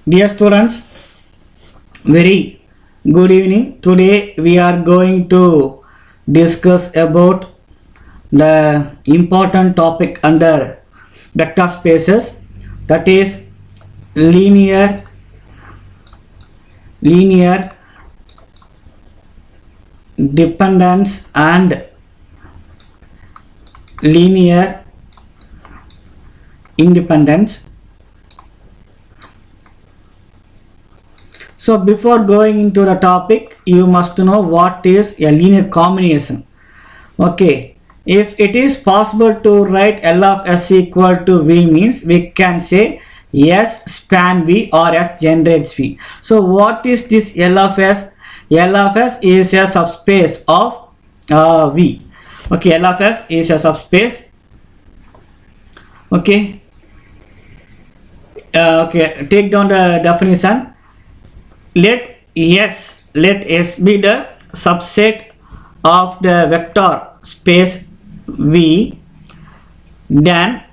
Dear students, very good evening. Today we are going to discuss about the important topic under vector spaces, that is linear dependence and linear independence. So before going into the topic, you must know what is a linear combination. Okay, if it is possible to write L of S equal to V, means we can say S span V or S generates V. So what is this L of S? L of S is a subspace of V. Okay, L of S is a subspace. Okay, take down the definition. Let S be the subset of the vector space V, then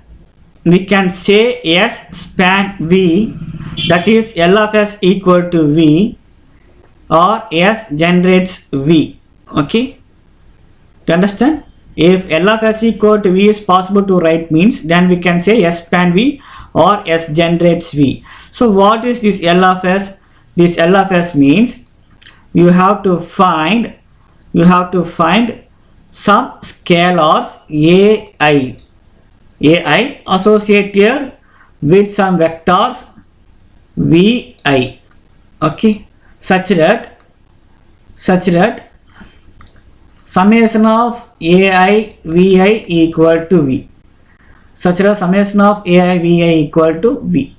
we can say S span V, that is L of S equal to V or S generates V. Okay, do you understand? If L of S equal to V is possible to write, means then we can say S span V or S generates V. So what is this L of S? This L of S means you have to find some scalars ai associated with some vectors vi. Okay, such that summation of ai vi equal to v, such that summation of ai vi equal to v.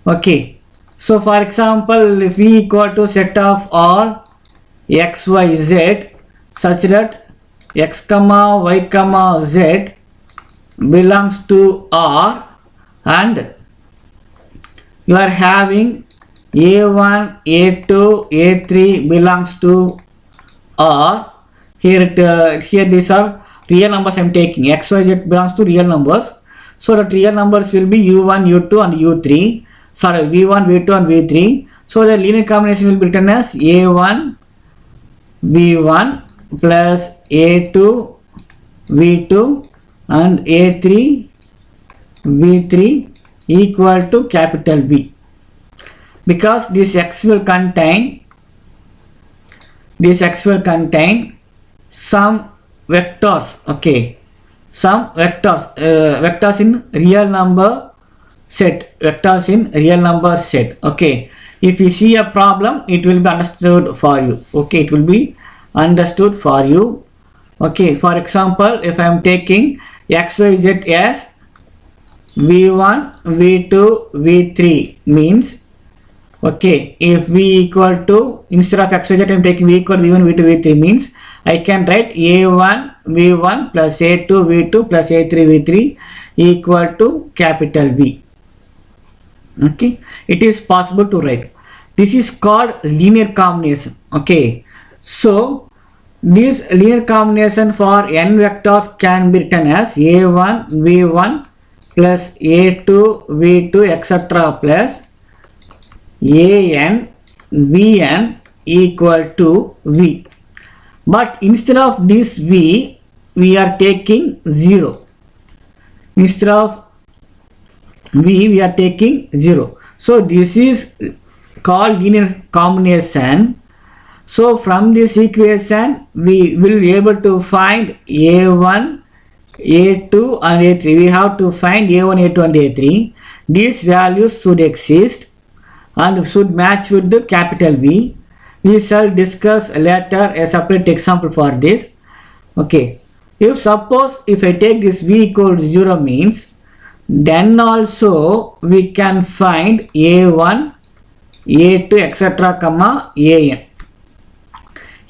Okay, so for example, if V equal to set of all x, y, z, such that x comma y comma z belongs to R, and you are having a1, a2, a3 belongs to R. Here these are real numbers I am taking. X, y, z belongs to real numbers. So that real numbers will be u1, u2 and u3. Sorry, v1, v2 and v3. So the linear combination will be written as a1 v1 plus a2 v2 and a3 v3 equal to capital V, because this x will contain some vectors. Okay, some vectors in real number set. Okay, if you see a problem, it will be understood for you. Okay, it will be understood for you. Okay, for example, if I am taking x, y, z as v1, v2, v3 means, okay, if v equal to, instead of x, y, z I am taking v equal to v1, v2, v3 means I can write a1 v1 plus a2 v2 plus a3 v3 equal to capital V. Okay, it is possible to write. This is called linear combination. Okay, so this linear combination for n vectors can be written as a1 v1 plus a2 v2 etc. plus an vn equal to v. But instead of this v, we are taking 0. Instead of v, we are taking 0. So this is called linear combination. So from this equation, we will be able to find a1, a2 and a3. We have to find a1, a2 and a3. These values should exist and should match with the capital V. We shall discuss later a separate example for this. Okay, if I take this v equals 0 means, then also we can find a1, a2 etc. comma an.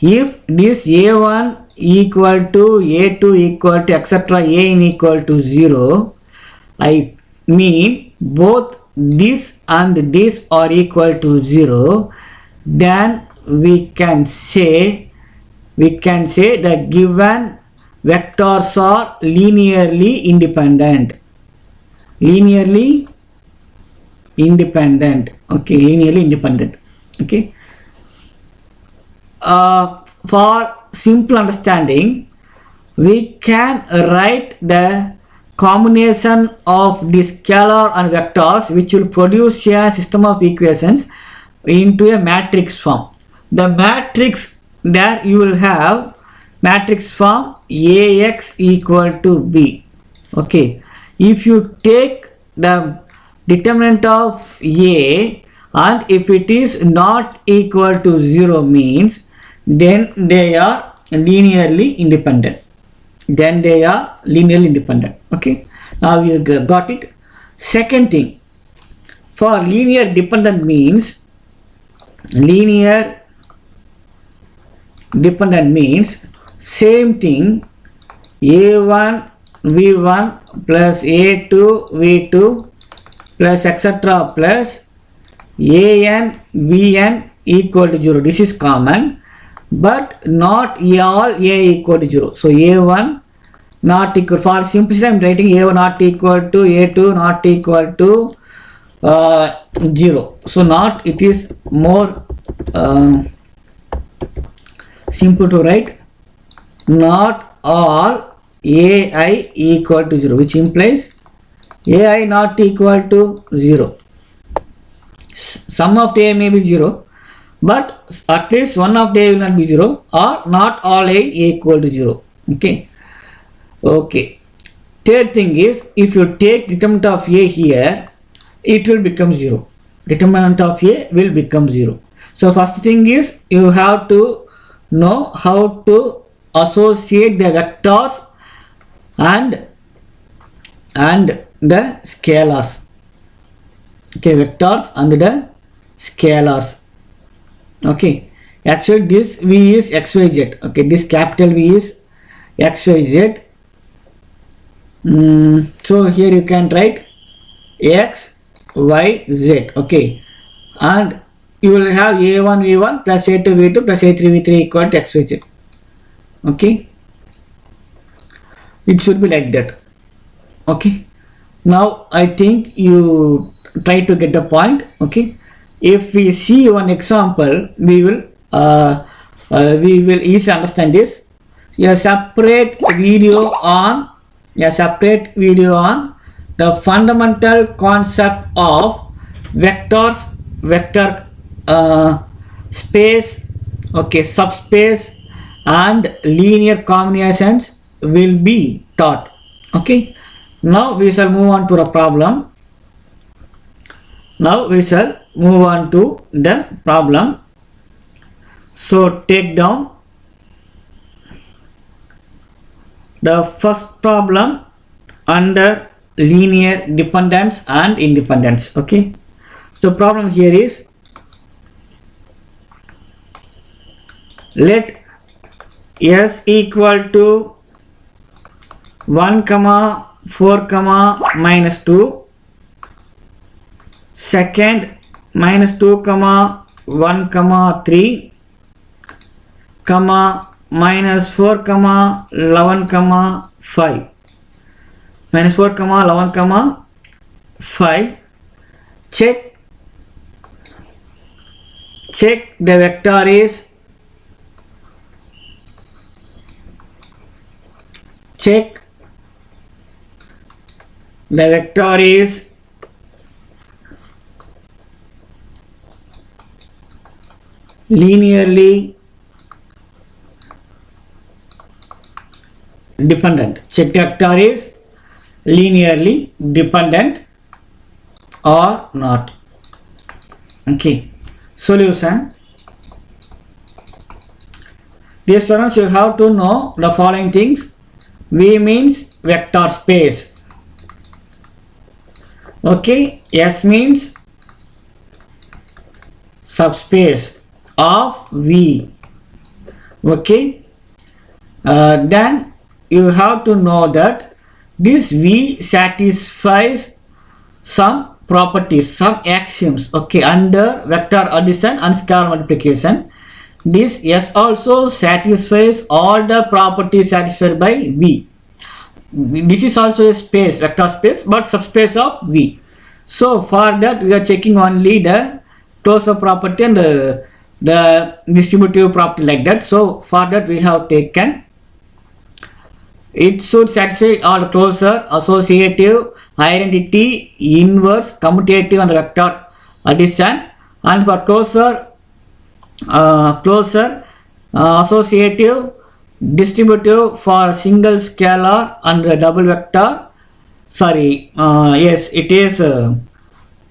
If this a1 equal to a2 equal to etc. an equal to 0, I mean both this and this are equal to 0, then we can say the given vectors are linearly independent. Linearly independent. Okay, linearly independent. Okay. For simple understanding, we can write the combination of the scalar and vectors which will produce a system of equations into a matrix form. The matrix, there you will have matrix form Ax equal to B. Okay, if you take the determinant of A and if it is not equal to 0 means then they are linearly independent. Okay, now you got it. Second thing, for linear dependent means same thing, a1 v1 plus a2 v2 plus etc plus an bn equal to 0. This is common, but not all a equal to 0. So a1 not equal, for simplicity I am writing a1 not equal to a2 not equal to 0. So not, it is more simple to write not all ai equal to 0, which implies ai not equal to 0. Sum of a may be 0, but at least one of a will not be 0, or not all a equal to 0. Okay. Okay. Third thing is, if you take determinant of a here, it will become 0. Determinant of a will become 0. So first thing is, you have to know how to associate the vectors and the scalars. Okay, vectors and the scalars. Okay, actually this v is xyz. Okay, this capital V is xyz. So here you can write x y z. Okay, and you will have a1 v1 plus a2 v2 plus a3 v3 equal to xyz. Okay, it should be like that. Okay, now I think you try to get the point. Okay, if we see one example, we will easily understand this. A separate video on the fundamental concept of vectors, vector space, okay, subspace and linear combinations will be taught. Okay, now we shall move on to the problem. So take down the first problem under linear dependence and independence. Okay, so problem here is, let s equal to 1 comma 4 comma minus 2, second minus 2 comma 1 comma 3 comma minus 4 comma 11 comma 5, minus 4 comma 11 comma 5. Check the vector is linearly dependent. Check the vector is linearly dependent or not. Okay, solution. Dear students, you have to know the following things. V means vector space. Okay, S means subspace of V. Okay, then you have to know that this V satisfies some properties, some axioms, okay, under vector addition and scalar multiplication. This S also satisfies all the properties satisfied by V. This is also a space, vector space, but subspace of V. So for that we are checking only the closure property and the distributive property like that. So for that we have taken it should satisfy all closure, associative, identity, inverse, commutative and vector addition. And for closure, associative, distributive for single scalar and double vector. Sorry, yes, it is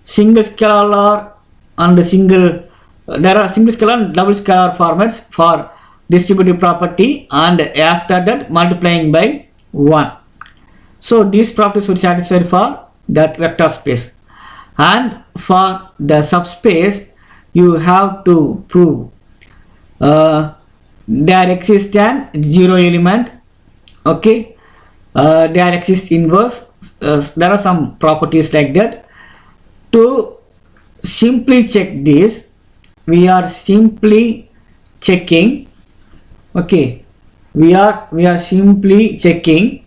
single scalar and single. There are single scalar and double scalar formats for distributive property, and after that multiplying by 1. So these properties should satisfy for that vector space. And for the subspace, you have to prove there exists an zero element. Okay, there exists inverse. There are some properties like that. To simply check this, we are simply checking. Okay, we are simply checking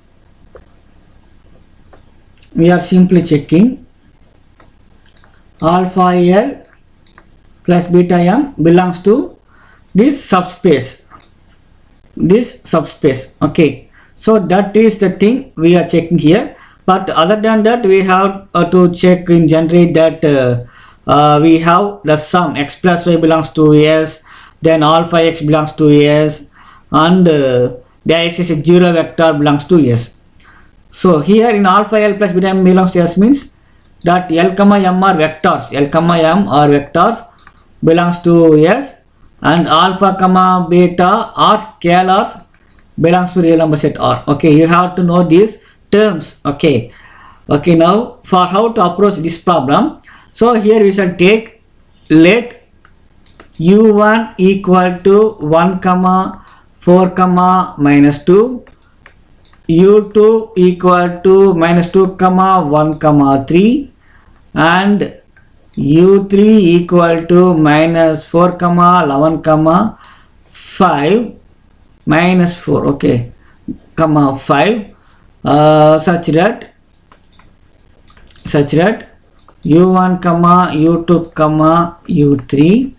alpha L plus beta M belongs to this subspace. Okay, so that is the thing we are checking here. But other than that, we have to check in general that we have the sum x plus y belongs to S, then alpha x belongs to S, and there exists a zero vector belongs to S. So here in alpha L plus beta M belongs to S means that L comma M are vectors. L comma M are vectors belongs to S, and alpha comma beta are scalars belongs to real number set R. Okay, you have to know these terms. Okay, now for how to approach this problem, so here we shall take let u1 equal to 1 comma 4 comma minus 2, u2 equal to minus 2 comma 1 comma 3, and u3 equal to minus 4 comma 11 comma 5 minus 4, okay, comma 5, such that u1 comma u2 comma u3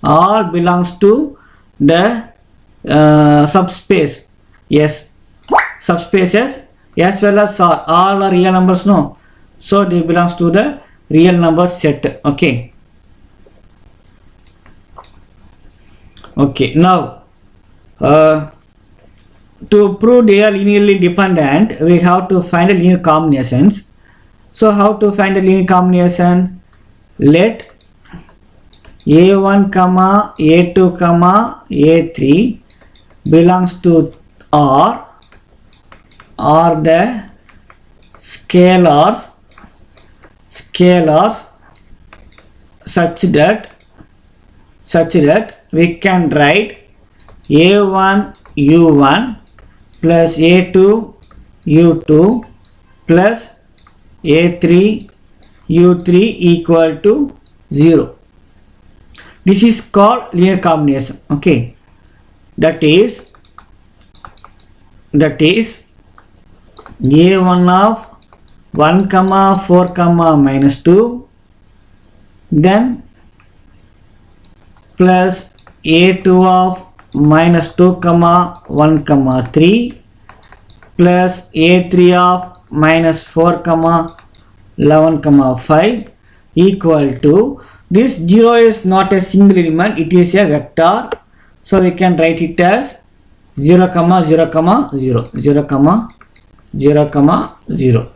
all belongs to the subspace. Yes, subspaces as well as all are real numbers, no, so they belongs to the real number set. Okay, now to prove they are linearly dependent, we have to find a linear combinations. So how to find a linear combination? Let a1 comma a2 comma a3 belongs to R are the scalars such that we can write a1 u1 plus a2 u2 plus a3 u3 equal to 0. This is called linear combination. Okay, that is a1 of 1 comma 4 comma minus 2, then plus a2 of minus 2 comma 1 comma 3 plus a3 of minus 4 comma 11 comma 5 equal to, this 0 is not a single element, it is a vector, so we can write it as 0 comma 0 comma 0, 0 comma 0 comma 0,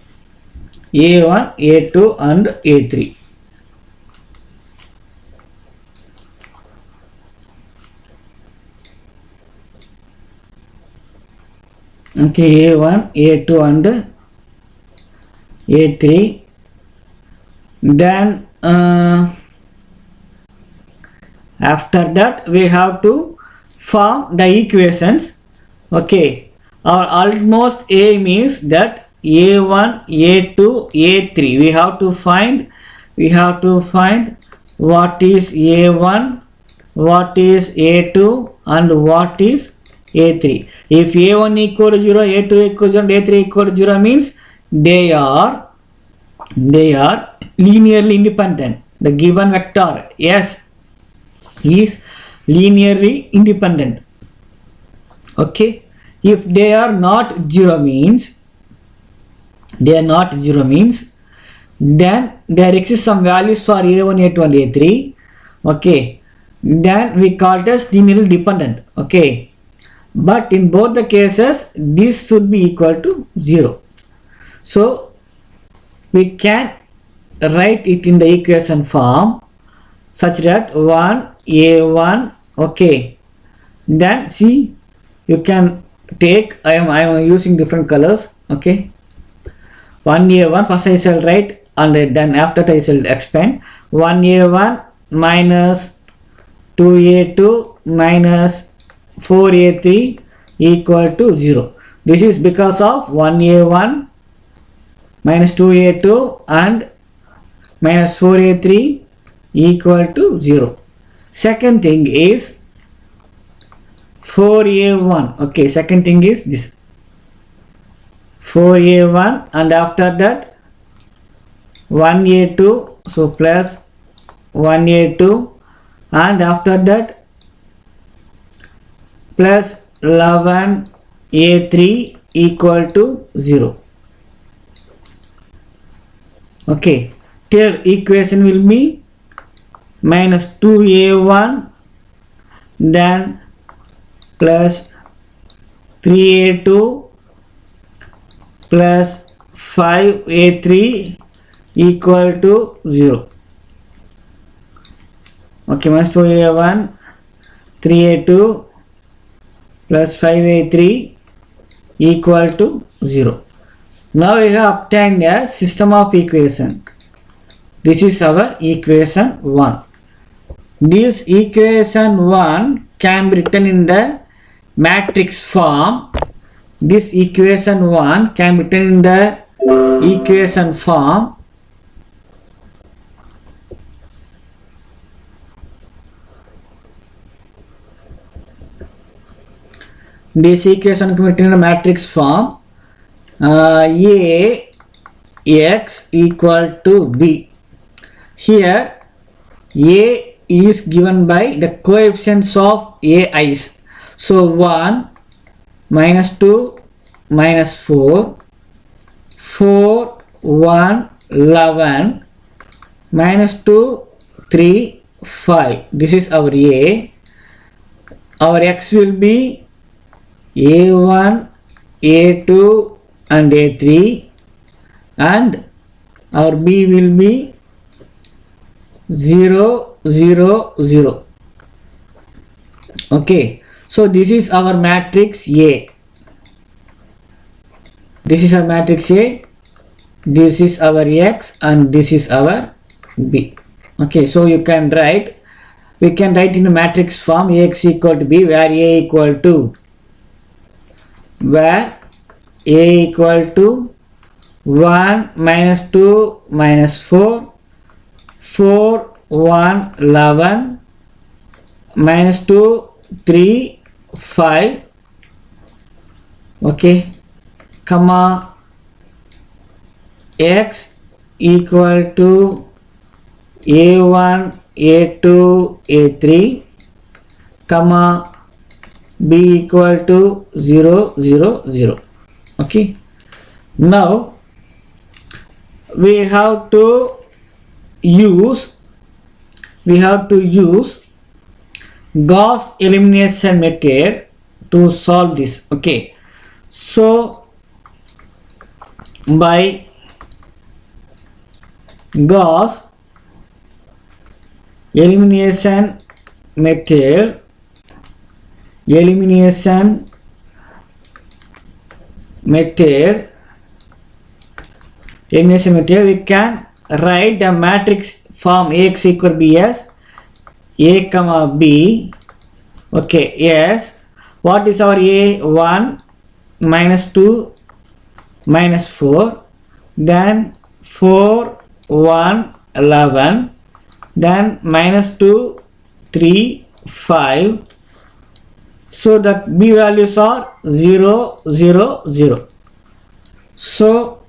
a1 a2 and a3. Okay, a1 a2 and a3. Then after that we have to form the equations. Okay, our almost aim is that a1 a2 a3 we have to find what is a1, what is a2 and what is a3. If a1 equal to 0, a2 equal to 0, and a3 equal to 0 means they are linearly independent. The given vector S is linearly independent. Okay, if they are not zero means, then there exists some values for a1, a2 and a3. Okay, then we call it as linearly dependent. Okay, but in both the cases this should be equal to 0. So we can write it in the equation form such that 1a1. Okay, then see, you can take, I am using different colors. Okay, 1a1, first I shall write and then after I shall expand. 1a1 minus 2a2 minus 4a3 equal to 0. This is because of 1a1 minus 2a2 and minus 4a3 equal to 0. Second thing is 4a1. Okay, second thing is this 4a1 and after that 1a2, so plus 1a2 and after that plus 11a3 equal to 0. Okay, here equation will be minus 2a1 then plus 3a2 plus 5a3 equal to 0. Okay, minus 2a1, 3a2 plus 5a3 equal to 0. Now we have obtained a system of equation. This is our equation 1. This equation 1 can be written in the matrix form. This equation 1 can be written in the equation form this equation can be written in the matrix form A x equal to b. Here A is given by the coefficients of ai's. So 1 minus 2 minus 4, 4, 1, 11, minus 2, 3, 5. This is our A. Our x will be A1, A2 and A3 and our B will be 0, 0, 0. Okay, so this is our matrix A. This is our matrix A, this is our X and this is our B. Okay, so you can write, we can write in the matrix form Ax equal to B, where A equal to 1 minus 2 minus 4, 4, 1, 11, minus 2, 3, 5, okay, comma, x equal to A1, A2, A3, comma, b equal to 0, 0, 0. Okay, now we have to use Gauss elimination method to solve this. Okay, so by Gauss elimination method we can write the matrix form Ax equal to B as A comma B. Okay, yes, what is our A? 1 minus 2 minus 4, then 4, 1, 11, then minus 2, 3, 5. So that B values are 0, 0, 0. So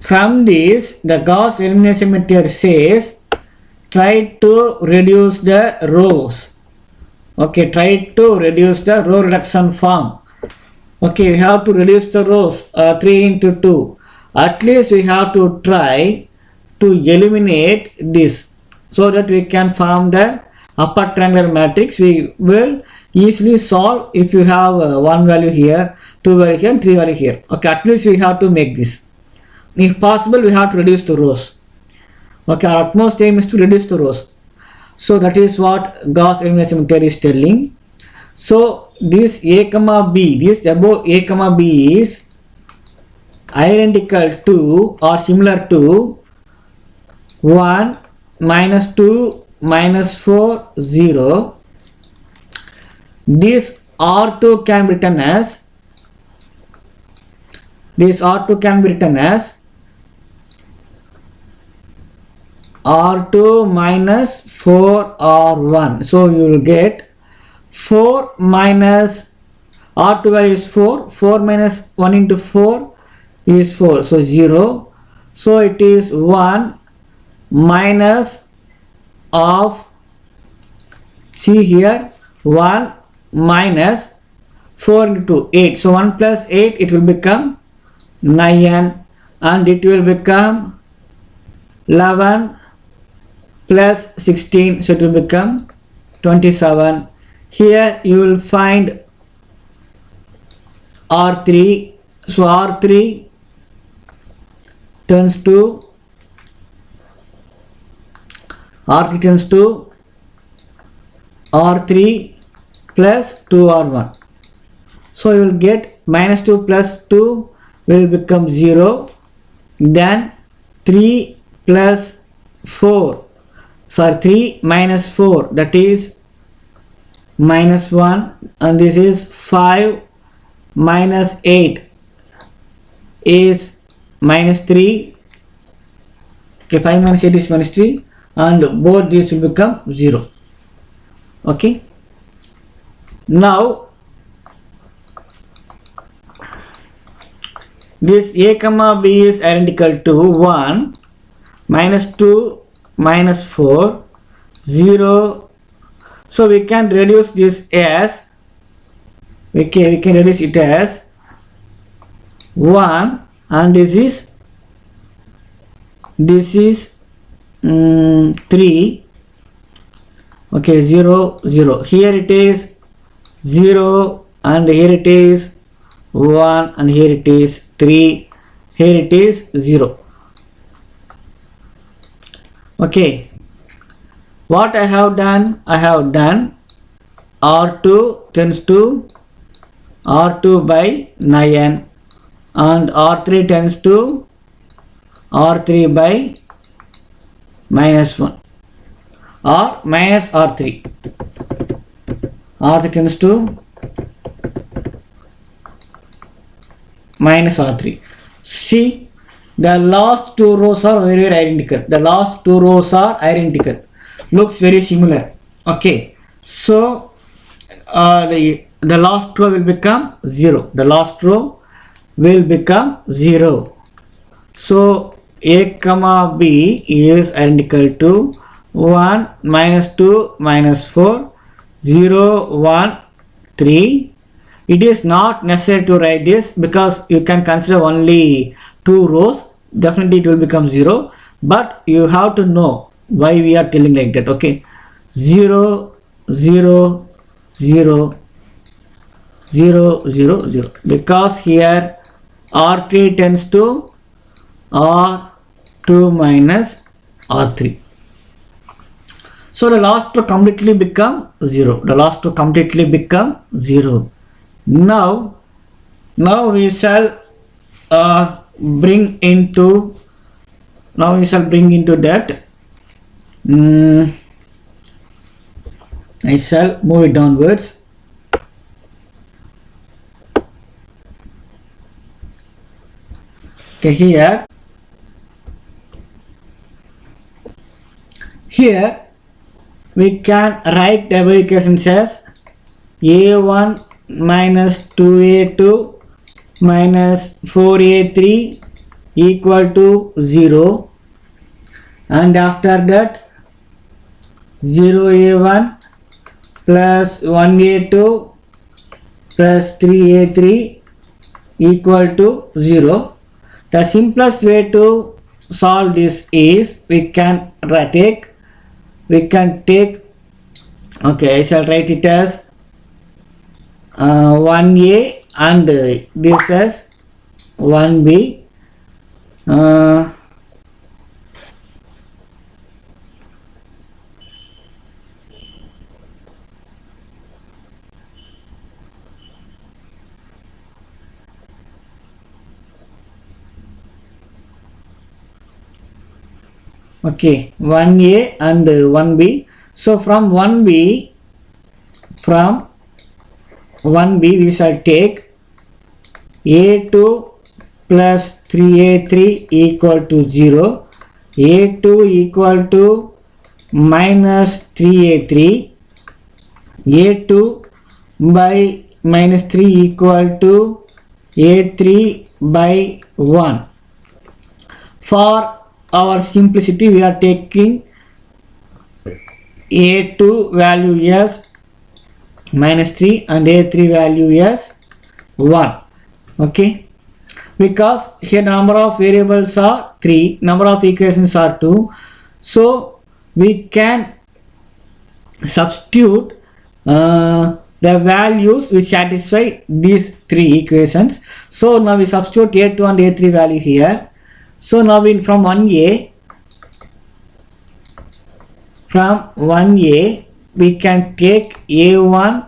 From this, the Gauss elimination method says try to reduce the rows. Okay, try to reduce the row reduction form. Okay, we have to reduce the rows 3 into 2. At least we have to try to eliminate this so that we can form the upper triangular matrix. We will easily solve if you have one value here, two value here, and three value here. Okay, at least we have to make this. If possible, we have to reduce the rows. Okay, our utmost aim is to reduce the rows. So that is what Gauss elimination method is telling. So this A comma B, this above A comma B is identical to or similar to 1 minus 2 minus 4 0. This R2 can be written as R2 minus 4 R1. So you will get 4 minus R2 value is 4. 4 minus 1 into 4 is 4. So 0. So it is 1 minus of, see here, 1 minus 4 into 8. So 1 plus 8, it will become 9, and it will become 11 plus 16, so it will become 27. Here you will find R3. So R3 turns to R3 plus 2R1. So you will get minus 2 plus 2 will become 0. Then 3 plus 4. So 3 minus 4, that is minus 1, and this is 5 minus 8 is minus 3. Okay, 5 minus 8 is minus 3, and both these will become 0. Okay, now this A comma B is identical to 1 minus 2 minus 4 0. So we can reduce this as, we can reduce it as 1, and this is 3. Okay, 0 0. Here it is 0, and here it is 1, and here it is 3, here it is 0. Okay, what I have done R2 tends to R2 by 9, and R3 tends to R3 by minus 1 or minus R3. R3 tends to minus R3. See, the last two rows are very identical. Looks very similar. Okay, so the last row will become 0. So A comma B is identical to 1 minus 2 minus 4 0 1 3. It is not necessary to write this because you can consider only two rows. Definitely it will become 0, but you have to know why we are telling like that. Okay, 0 0 0 0 0 0, because here R3 tends to R2 minus R3. So the last row completely become 0. Now we shall bring into that. I shall move it downwards. Okay, here we can write the equations as A1 minus 2A2 minus 4A3 equal to 0, and after that 0a1 plus 1a2 plus 3a3 equal to 0. The simplest way to solve this is we can take okay, I shall write it as 1a and this as 1b. Okay, 1a and 1b. So from 1b we shall take a2 plus 3a3 equal to 0, a2 equal to minus 3a3, a2 by minus 3 equal to a3 by 1. For our simplicity we are taking a2 value as minus 3 and a3 value as 1. Okay, because here number of variables are 3, number of equations are 2, so we can substitute the values which satisfy these 3 equations. So now we substitute a2 and a3 value here. So now from 1a we can take a1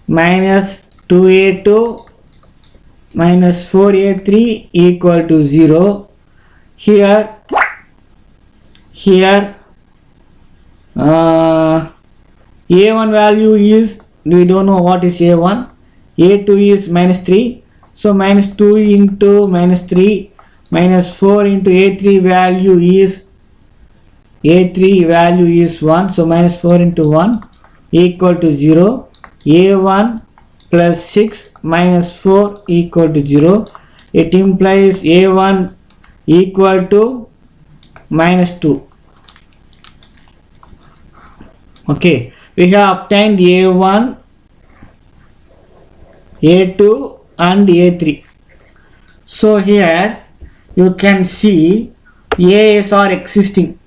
minus 2a2 minus 4a3 equal to 0. Here a1 value is, we don't know what is a1, a2 is minus 3, so minus 2 into minus 3 minus 4 into a3 value is 1, so minus 4 into 1 equal to 0. a1 plus 6 minus 4 equal to 0. It implies a1 equal to minus 2. Okay, we have obtained a1, a2 and a3. So here you can see a's are existing.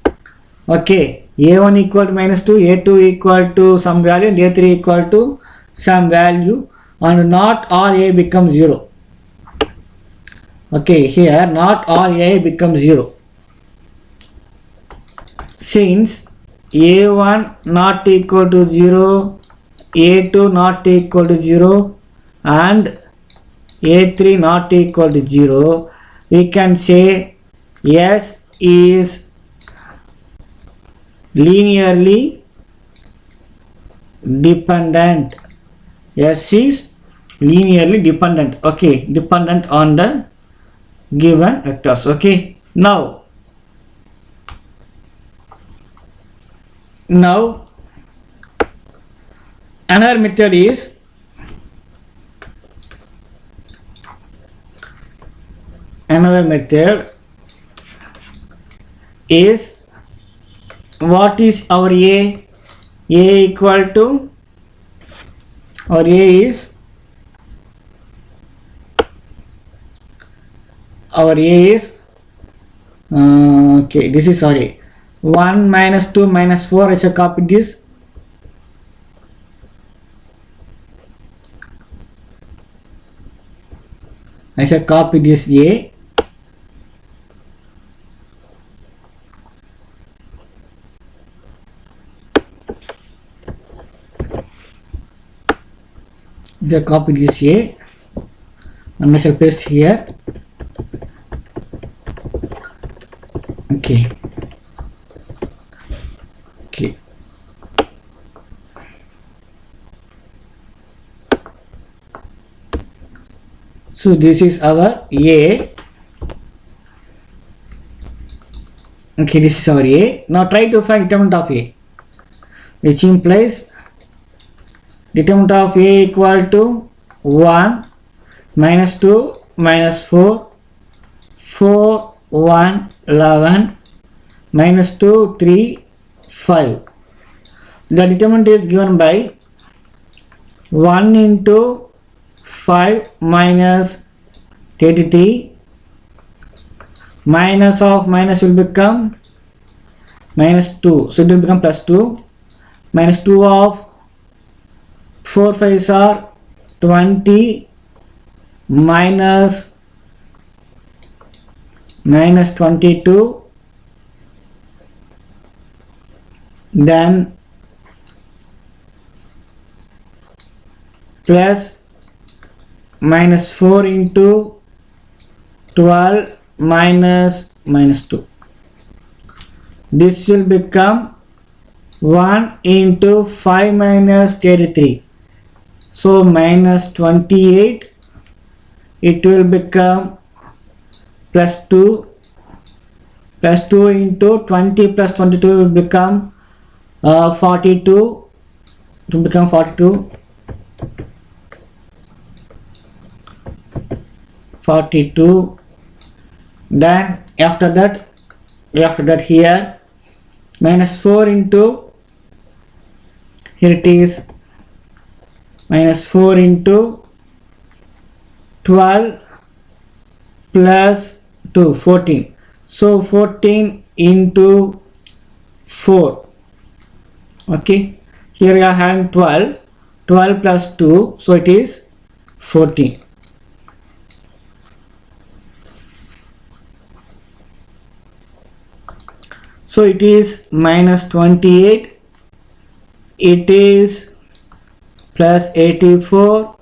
Okay, a1 equal to minus 2, a2 equal to some value, and a3 equal to some value, and not all a becomes 0. Okay, here not all a becomes 0. Since a1 not equal to 0, a2 not equal to 0, and a3 not equal to 0, we can say S is linearly dependent. S is linearly dependent. Okay, dependent on the given vectors. Okay, now another method is what is our a equal to, our a is okay, this is 1 minus 2 minus 4. I shall copy this. I shall copy this a. The copy this a and I shall paste here. Okay. So this is our a. Okay, this is our a. Now try to find determinant of a, which implies determinant of a equal to 1 minus 2 minus 4 4, 1, 11, minus 2, 3, 5. The determinant is given by 1 into 5 minus 33. Minus of minus will become minus 2. So it will become plus 2. Minus 2 of 4 5s are 20 minus 22, then plus minus 4 into 12 minus 2. This will become 1 into 5 minus 33. So minus 28. It will become plus 2. Plus 2 into 20 plus 22 will become 42. It will become 42. 42. Then after that here minus 4 into, here it is, minus 4 into 12 plus 2, 14. So 14 into 4. Okay, here we are having 12 plus 2, so it is 14. So it is minus 28, it is plus 84,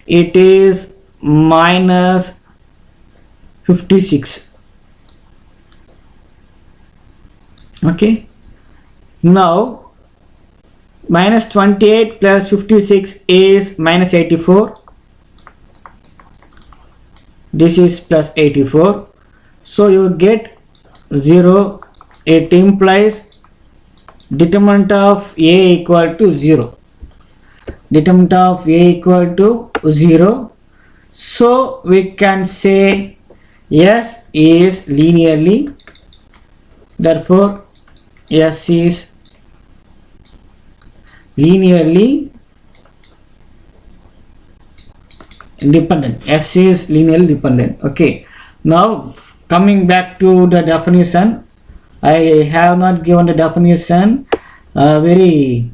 it is minus 56. Okay, now minus 28 plus 56 is minus 84. This is plus 84. So you get 0. It implies determinant of A equal to 0. Determinant of A equal to 0. So we can say S is linearly, therefore S is linearly dependent. S is linearly dependent. Okay, now coming back to the definition, I have not given the definition very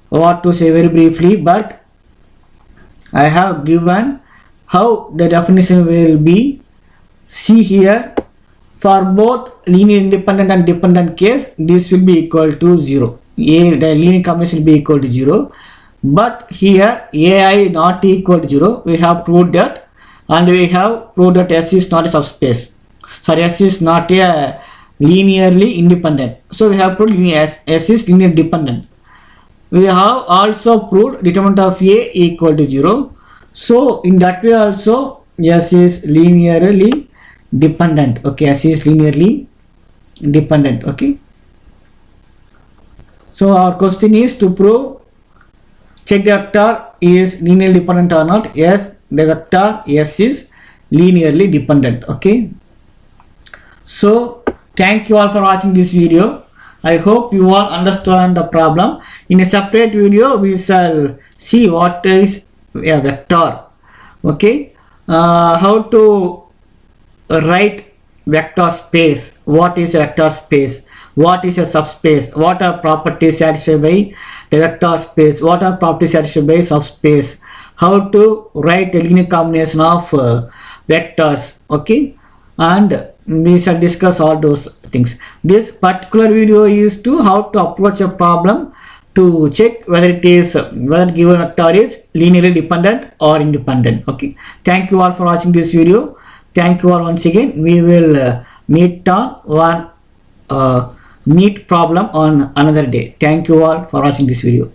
what to say, very briefly, but I have given how the definition will be. See here, for both linear independent and dependent case, this will be equal to 0. The linear combination will be equal to 0, but here AI not equal to 0. We have proved that, and we have proved that S is not a subspace. Sorry, S is not a linearly independent. So we have proved S is linear dependent. We have also proved determinant of A equal to 0. So in that way also S is linearly dependent. Okay, S is linearly dependent. Okay, so our question is to prove, check the vector is linearly dependent or not. Yes, the vector S is linearly dependent. Okay, so thank you all for watching this video. I hope you all understand the problem. In a separate video we shall see what is a vector. Okay, how to write vector space, what is a vector space, what is a subspace, what are properties satisfied by a vector space, what are properties satisfied by subspace, how to write a linear combination of vectors. Okay, and we shall discuss all those things. This particular video is to how to approach a problem to check whether it is whether given vector is linearly dependent or independent. Okay, thank you all for watching this video. Thank you all once again. We will meet on one neat problem on another day. Thank you all for watching this video.